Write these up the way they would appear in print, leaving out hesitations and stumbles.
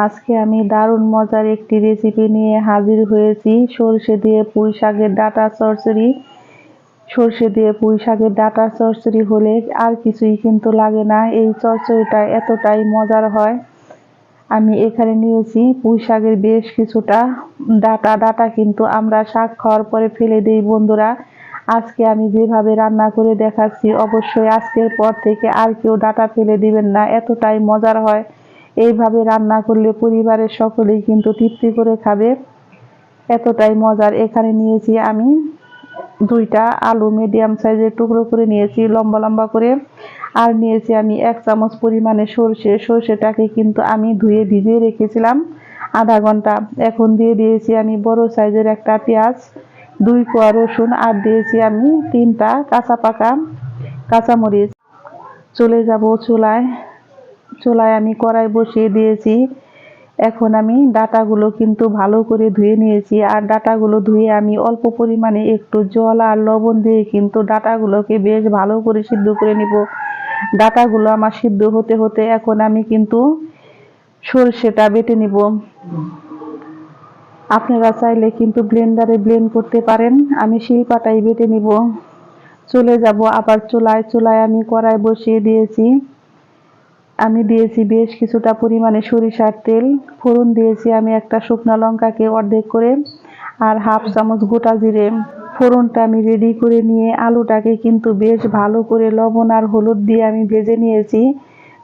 আজকে আমি দারুণ মজার একটি রেসিপি নিয়ে হাজির হয়েছি। সরষে দিয়ে পুঁই শাকের ডাঁটা চচ্চড়ি। সরষে দিয়ে পুঁই শাকের ডাঁটা চচ্চড়ি হলে আর কিছুই কিন্তু লাগে না। এই চচ্চড়িটা এতটাই মজার হয়। আমি এখানে নিয়েছি পুঁই শাকের বেশ কিছুটা ডাঁটা কিন্তু আমরা শাক খাওয়ার পরে ফেলে দিই বন্ধুরা। আজকে আমি যেভাবে রান্না করে দেখাচ্ছি, অবশ্যই আজকের পর থেকে আর কেউ ডাঁটা ফেলে দিবেন না, এতটাই মজার হয়। এইভাবে রান্না করলে পরিবারের সকলেই কিন্তু তৃপ্তি করে খাবে, এতটাই মজার। এখানে নিয়েছি আমি 2টা আলু মিডিয়াম সাইজের টুকরো করে নিয়েছি, লম্বা লম্বা করে। আর নিয়েছি আমি 1 চামচ পরিমাণে সর্ষেটাকে কিন্তু আমি ধুয়ে ভিজিয়ে রেখেছিলাম আধা ঘন্টা। এখন দিয়ে দিয়েছি আমি বড় সাইজের একটা পেঁয়াজ, 2 কোয়া রসুন, আর দিয়েছি আমি 3টা কাঁচা পাকা কাঁচামরিচ। চলে যাব চুলায় আমি কড়াই বসিয়ে দিয়েছি। এখন আমি ডাঁটাগুলো কিন্তু ভালো করে ধুয়ে নিয়েছি, আর ডাঁটাগুলো ধুয়ে আমি অল্প পরিমাণে একটু জল আর লবণ দিয়ে কিন্তু ডাঁটাগুলোকে বেশ ভালো করে সিদ্ধ করে নিব। ডাঁটাগুলো আমার সিদ্ধ হতে হতে এখন আমি কিন্তু সরষেটা বেটে নিব। আপনারা চাইলে কিন্তু ব্লেন্ডারে ব্লেন্ড করতে পারেন, আমি শিলপাটায় বেটে নিব। চলে যাব আবার চুলায় আমি কড়াই বসিয়ে দিয়েছি। আমি দিয়েছি বেশ কিছুটা পরিমাণে সরিষার তেল। ফোড়ন দিয়েছি আমি একটা শুকনো লঙ্কাকে অর্ধেক করে, আর হাফ চামচ গোটা জিরে। ফোড়নটা আমি রেডি করে নিয়ে আলুটাকে কিন্তু বেশ ভালো করে লবণ আর হলুদ দিয়ে আমি ভেজে নিয়েছি,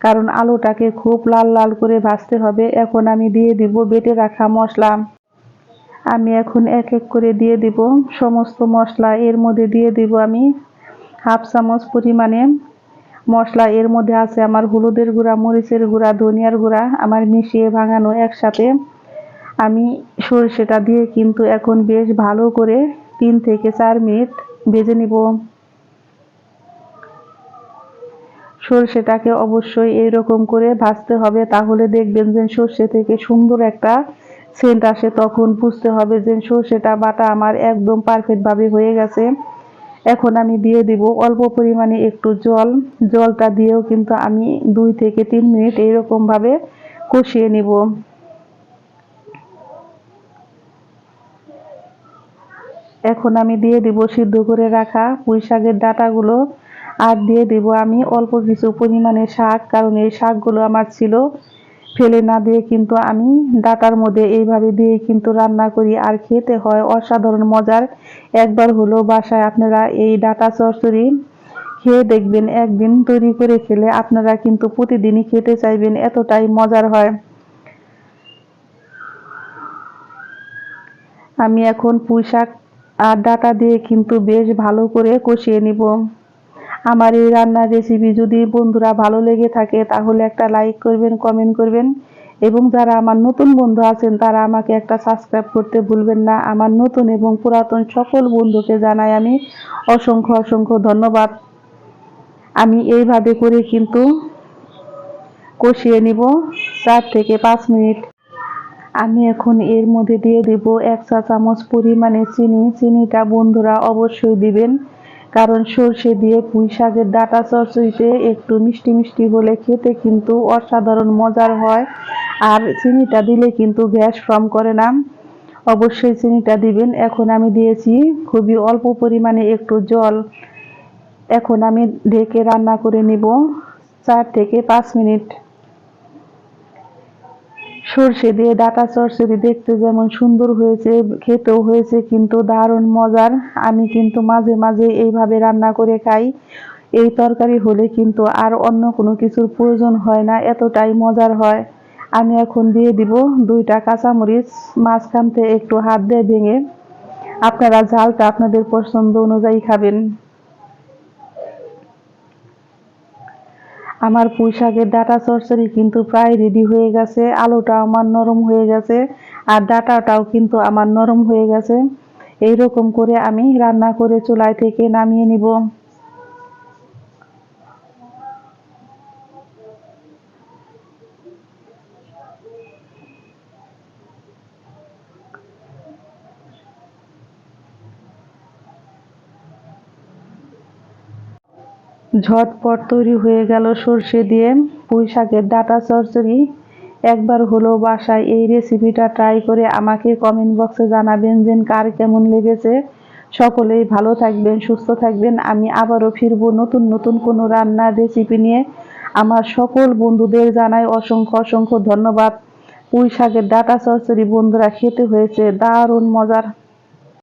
কারণ আলুটাকে খুব লাল লাল করে ভাজতে হবে। এখন আমি দিয়ে দিব বেটে রাখা মশলা। আমি এখন এক এক করে দিয়ে দিব সমস্ত মশলা। এর মধ্যে দিয়ে দিব আমি হাফ চামচ পরিমাণে মশলা। এর মধ্যে আছে আমার হলুদের গুঁড়া, মরিচের গুঁড়া, ধনিয়ার গুঁড়া, আমার মিশিয়ে ভাঙানো একসাথে। আমি সরষেটা দিয়ে কিন্তু এখন বেশ ভালো করে 3 থেকে 4 মিনিট ভেজে নিব। সরষেটাকে অবশ্যই এইরকম করে ভাজতে হবে, তাহলে দেখবেন যে সরষে থেকে সুন্দর একটা সেন্ট আসে। তখন বুঝতে হবে যে সরষেটা বাটা আমার একদম পারফেক্ট ভাবে হয়ে গেছে। এখন আমি দিয়ে দিব অল্প পরিমাণে একটু জলটা দিয়েও কিন্তু আমি 2 থেকে 3 মিনিট এইরকম ভাবে কষিয়ে নিব। এখন আমি দিয়ে দিব সিদ্ধ করে রাখা পুঁই শাকের ডাঁটাগুলো, আর দিয়ে দিব আমি অল্প কিছু পরিমাণে শাক, কারণ এই শাকগুলো আমার ছিল। ফেলে না দিয়ে কিন্তু আমি ডাঁটার মধ্যে এইভাবে দিয়ে কিন্তু রান্না করি, আর খেতে হয় অসাধারণ মজার। একবার হলো বাসায় আপনারা এই ডাঁটা চচ্চড়ি খেয়ে দেখবেন, একদিন তৈরি করে খেলে আপনারা কিন্তু প্রতিদিনই খেতে চাইবেন, এতটাই মজার হয়। আমি এখন পুঁই শাক আর ডাঁটা দিয়ে কিন্তু বেশ ভালো করে কষিয়ে নিব। আমার এই রান্নার রেসিপি যদি বন্ধুরা ভালো লেগে থাকে তাহলে একটা লাইক করবেন, কমেন্ট করবেন, এবং যারা আমার নতুন বন্ধু আছেন তারা আমাকে একটা সাবস্ক্রাইব করতে ভুলবেন না। আমার নতুন এবং পুরাতন সকল বন্ধুকে জানাই আমি অসংখ্য অসংখ্য ধন্যবাদ। আমি এইভাবে করে কিন্তু কষিয়ে নিব 4 থেকে 5 মিনিট। আমি এখন এর মধ্যে দিয়ে দিব 1 চা চামচ পরিমাণে চিনিটা বন্ধুরা অবশ্যই দিবেন, কারণ সরষে দিয়ে পুঁই শাকের ডাঁটা চচ্চড়িতে একটু মিষ্টি মিষ্টি হলে খেতে কিন্তু অসাধারণ মজার হয়। আর চিনিটা দিলে কিন্তু গ্যাস ফর্ম করে না, অবশ্যই চিনিটা দিবেন। এখন আমি দিয়েছি খুবই অল্প পরিমাণে একটু জল। এখন আমি ঢেকে রান্না করে নিব 4 থেকে 5 মিনিট। সরষে দিয়ে ডাঁটা চচ্চড়ি দেখতে যেমন সুন্দর হয়েছে, খেতেও হয়েছে কিন্তু দারুণ মজার। আমি কিন্তু মাঝে মাঝে এইভাবে রান্না করে খাই। এই তরকারি হলে কিন্তু আর অন্য কোনো কিছুর প্রয়োজন হয় না, এতটাই মজার হয়। আমি এখন দিয়ে দিব 2টা কাঁচামরিচ, মাঝখান থেকে একটু হাত দিয়ে ভেঙে। আপনারা ঝালটা আপনাদের পছন্দ অনুযায়ী খাবেন। আমার পুঁই শাকের ডাঁটা চচ্চড়ি কিন্তু প্রায় রেডি হয়ে গেছে। আলুটা আমার নরম হয়ে গেছে, আর ডাঁটাটাও কিন্তু আমার নরম হয়ে গেছে। এইরকম করে আমি রান্না করে চুলায় থেকে নামিয়ে নিব। ঝটপট তৈরি হয়ে গেল সরষে দিয়ে পুঁই শাকের ডাঁটা চচ্চড়ি। একবার হলেও বাসায় এই রেসিপিটা ট্রাই করে আমাকে কমেন্ট বক্সে জানাবেন যে কার কেমন লেগেছে। সকলেই ভালো থাকবেন, সুস্থ থাকবেন। আমি আবারও ফিরবো নতুন নতুন কোনো রান্নার রেসিপি নিয়ে। আমার সকল বন্ধুদের জানাই অসংখ্য অসংখ্য ধন্যবাদ। পুঁই শাকের ডাঁটা চচ্চড়ি বন্ধুরা খেতে হয়েছে দারুণ মজার।